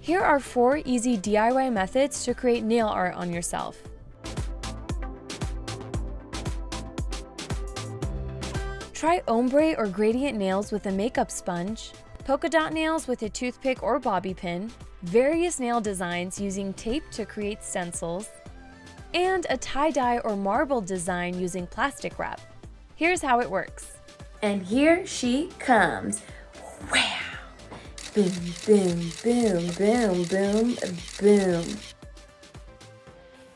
Here are 4 easy DIY methods to create nail art on yourself. Try ombre or gradient nails with a makeup sponge, polka dot nails with a toothpick or bobby pin, various nail designs using tape to create stencils, and a tie-dye or marble design using plastic wrap. Here's how it works. And here she comes. Wow! Boom, boom, boom, boom, boom, boom.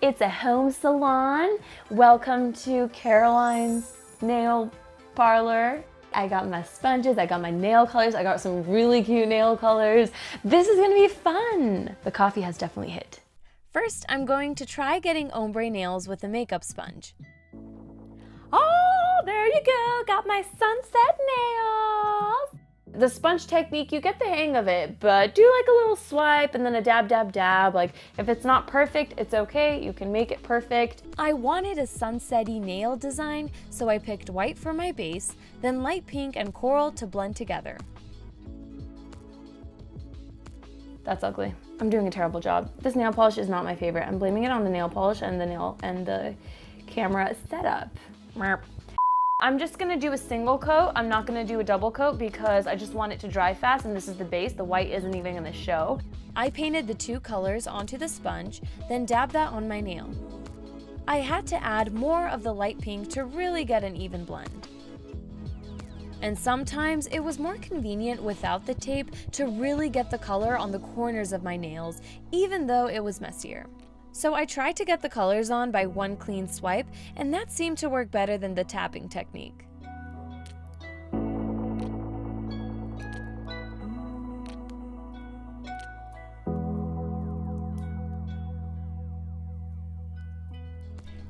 It's a home salon. Welcome to Caroline's nail parlor. I got my sponges, I got my nail colors, I got some really cute nail colors. This is gonna be fun. The coffee has definitely hit. First, I'm going to try getting ombre nails with a makeup sponge. Oh, there you go, got my sunset nails. The sponge technique, you get the hang of it, but do like a little swipe and then a dab, dab, dab. Like if it's not perfect, it's okay, you can make it perfect. I wanted a sunset-y nail design, so I picked white for my base, then light pink and coral to blend together. That's ugly. I'm doing a terrible job. This nail polish is not my favorite. I'm blaming it on the nail polish and the camera setup. I'm just gonna do a single coat. I'm not gonna do a double coat because I just want it to dry fast, and this is the base. The white isn't even gonna show. I painted the 2 colors onto the sponge, then dabbed that on my nail. I had to add more of the light pink to really get an even blend. And sometimes it was more convenient without the tape to really get the color on the corners of my nails, even though it was messier. So I tried to get the colors on by one clean swipe, and that seemed to work better than the tapping technique.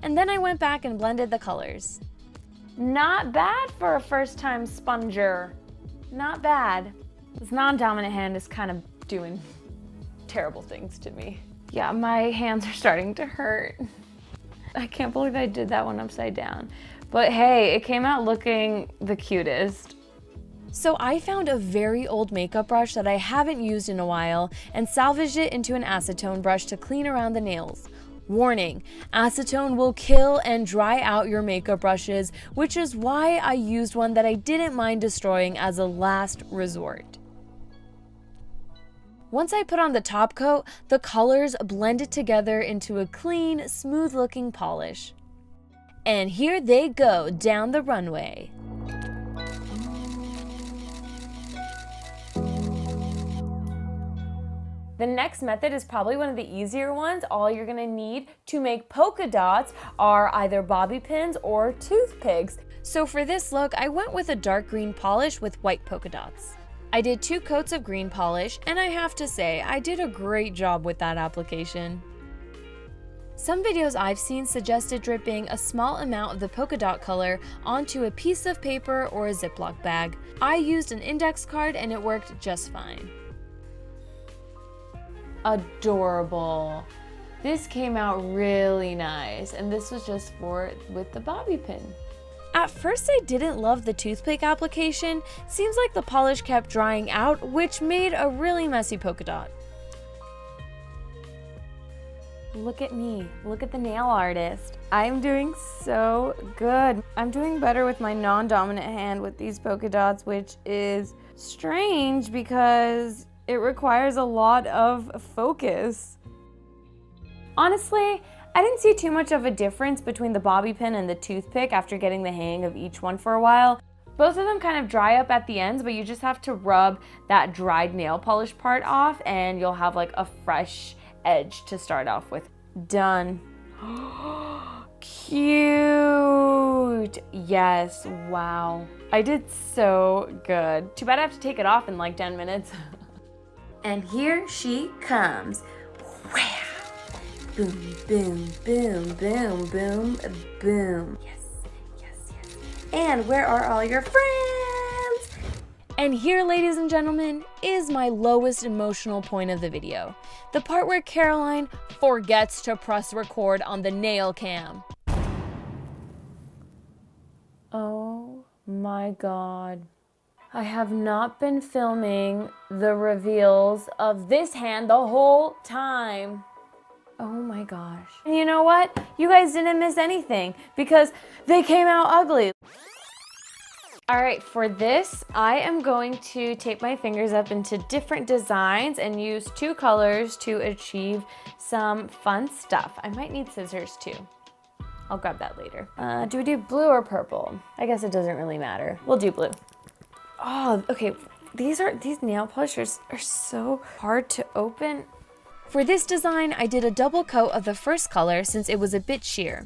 And then I went back and blended the colors. Not bad for a first-time sponger. Not bad. This non-dominant hand is kind of doing terrible things to me. Yeah, my hands are starting to hurt. I can't believe I did that one upside down. But hey, it came out looking the cutest. So I found a very old makeup brush that I haven't used in a while and salvaged it into an acetone brush to clean around the nails. Warning, acetone will kill and dry out your makeup brushes, which is why I used one that I didn't mind destroying as a last resort. Once I put on the top coat, the colors blended together into a clean, smooth-looking polish. And here they go down the runway. The next method is probably one of the easier ones. All you're gonna need to make polka dots are either bobby pins or toothpicks. So for this look, I went with a dark green polish with white polka dots. I did 2 coats of green polish, and I have to say, I did a great job with that application. Some videos I've seen suggested dripping a small amount of the polka dot color onto a piece of paper or a Ziploc bag. I used an index card and it worked just fine. Adorable. This came out really nice, and this was just with the bobby pin. At first I didn't love the toothpick application. Seems like the polish kept drying out, which made a really messy polka dot. Look at me, look at the nail artist. I'm doing so good. I'm doing better with my non-dominant hand with these polka dots, which is strange because it requires a lot of focus. Honestly, I didn't see too much of a difference between the bobby pin and the toothpick after getting the hang of each one for a while. Both of them kind of dry up at the ends, but you just have to rub that dried nail polish part off and you'll have like a fresh edge to start off with. Done. Cute. Yes, wow. I did so good. Too bad I have to take it off in like 10 minutes. And here she comes. Wow. Boom, boom, boom, boom, boom, boom. Yes, yes, yes. And where are all your friends? And here, ladies and gentlemen, is my lowest emotional point of the video. The part where Caroline forgets to press record on the nail cam. Oh my God. I have not been filming the reveals of this hand the whole time. Oh my gosh. And you know what? You guys didn't miss anything because they came out ugly. All right, for this, I am going to tape my fingers up into different designs and use 2 colors to achieve some fun stuff. I might need scissors too. I'll grab that later. Do we do blue or purple? I guess it doesn't really matter. We'll do blue. Oh, okay. These nail polishers are so hard to open. For this design, I did a double coat of the first color since it was a bit sheer.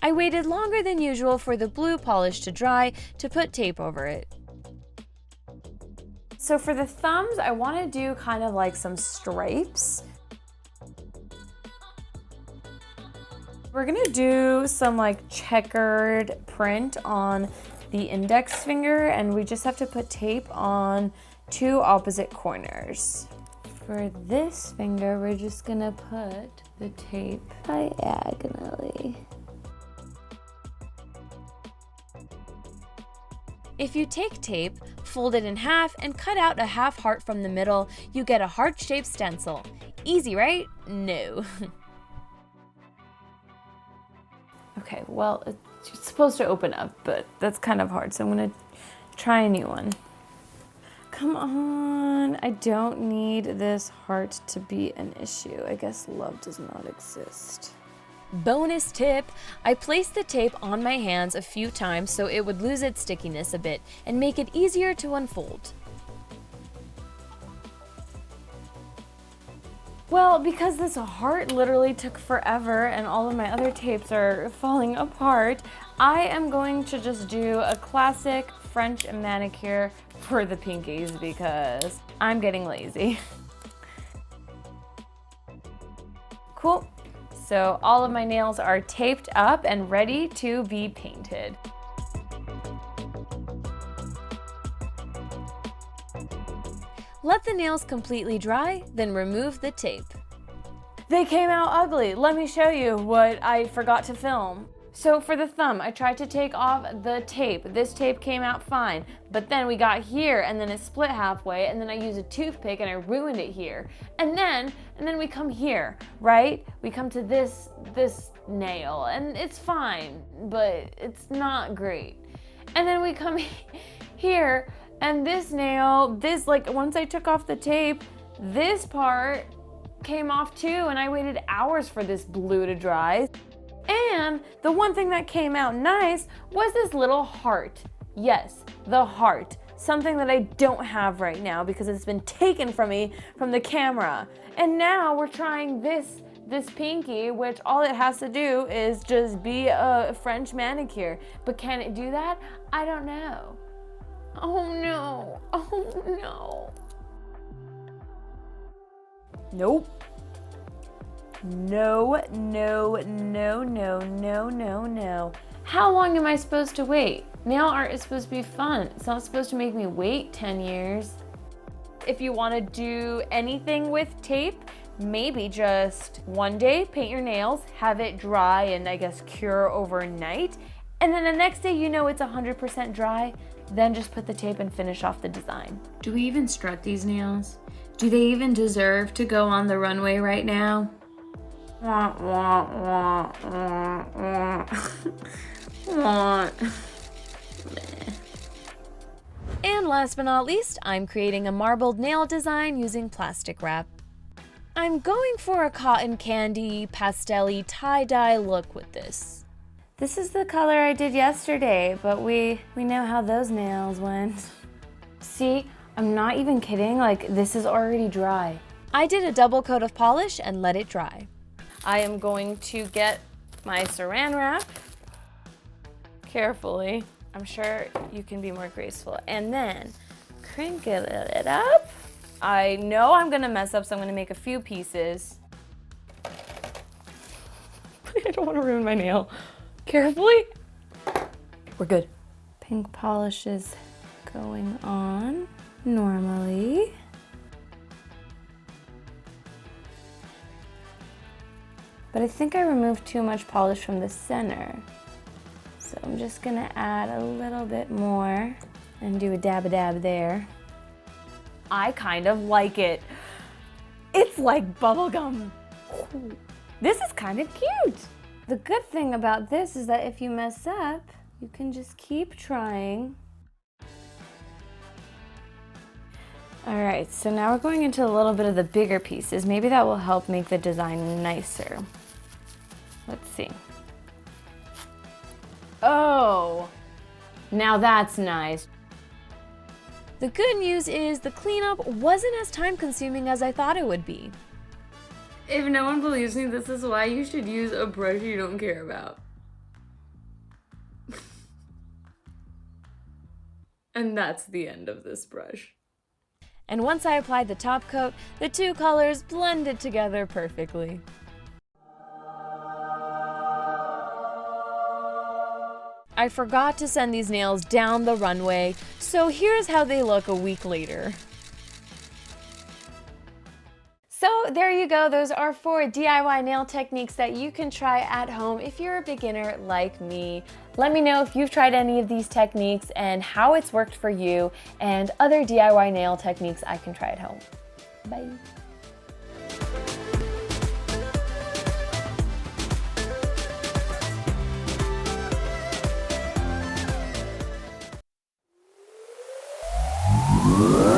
I waited longer than usual for the blue polish to dry to put tape over it. So for the thumbs, I want to do kind of like some stripes. We're gonna do some like checkered print on the index finger, and we just have to put tape on 2 opposite corners. For this finger, we're just gonna put the tape diagonally. If you take tape, fold it in half, and cut out a half heart from the middle, you get a heart-shaped stencil. Easy, right? No. Okay, well, it's supposed to open up, but that's kind of hard, so I'm gonna try a new one. Come on, I don't need this heart to be an issue. I guess love does not exist. Bonus tip, I placed the tape on my hands a few times so it would lose its stickiness a bit and make it easier to unfold. Well, because this heart literally took forever and all of my other tapes are falling apart, I am going to just do a classic French manicure for the pinkies because I'm getting lazy. Cool. So all of my nails are taped up and ready to be painted. Let the nails completely dry, then remove the tape. They came out ugly. Let me show you what I forgot to film. So for the thumb, I tried to take off the tape. This tape came out fine, but then we got here and then it split halfway, and then I used a toothpick and I ruined it here. And then we come here, right? We come to this nail and it's fine, but it's not great. And then we come here and this nail, like once I took off the tape, this part came off too, and I waited hours for this blue to dry. And the one thing that came out nice was this little heart. Yes, the heart. Something that I don't have right now because it's been taken from me from the camera. And now we're trying this pinky, which all it has to do is just be a French manicure. But can it do that? I don't know. Oh no, oh no. Nope. No, no, no, no, no, no, no. How long am I supposed to wait? Nail art is supposed to be fun. It's not supposed to make me wait 10 years. If you want to do anything with tape, maybe just one day paint your nails, have it dry and I guess cure overnight. And then the next day you know it's 100% dry, then just put the tape and finish off the design. Do we even strut these nails? Do they even deserve to go on the runway right now? Wah, wah, wah, wah, wah. Wah. And last but not least, I'm creating a marbled nail design using plastic wrap. I'm going for a cotton candy, pastel-y tie-dye look with this. This is the color I did yesterday, but we know how those nails went. See, I'm not even kidding, like this is already dry. I did a double coat of polish and let it dry. I am going to get my saran wrap carefully. I'm sure you can be more graceful. And then crinkle it up. I know I'm gonna mess up, so I'm gonna make a few pieces. I don't wanna ruin my nail. Carefully. We're good. Pink polish is going on normally. But I think I removed too much polish from the center. So I'm just gonna add a little bit more. And do a dab there. I kind of like it. It's like bubblegum. This is kind of cute. The good thing about this is that if you mess up, you can just keep trying. All right, so now we're going into a little bit of the bigger pieces. Maybe that will help make the design nicer. Let's see. Oh, now that's nice. The good news is the cleanup wasn't as time-consuming as I thought it would be. If no one believes me, this is why you should use a brush you don't care about. And that's the end of this brush. And once I applied the top coat, the two colors blended together perfectly. I forgot to send these nails down the runway, so here's how they look a week later. So there you go, those are 4 DIY nail techniques that you can try at home if you're a beginner like me. Let me know if you've tried any of these techniques and how it's worked for you, and other DIY nail techniques I can try at home. Bye. Whoa.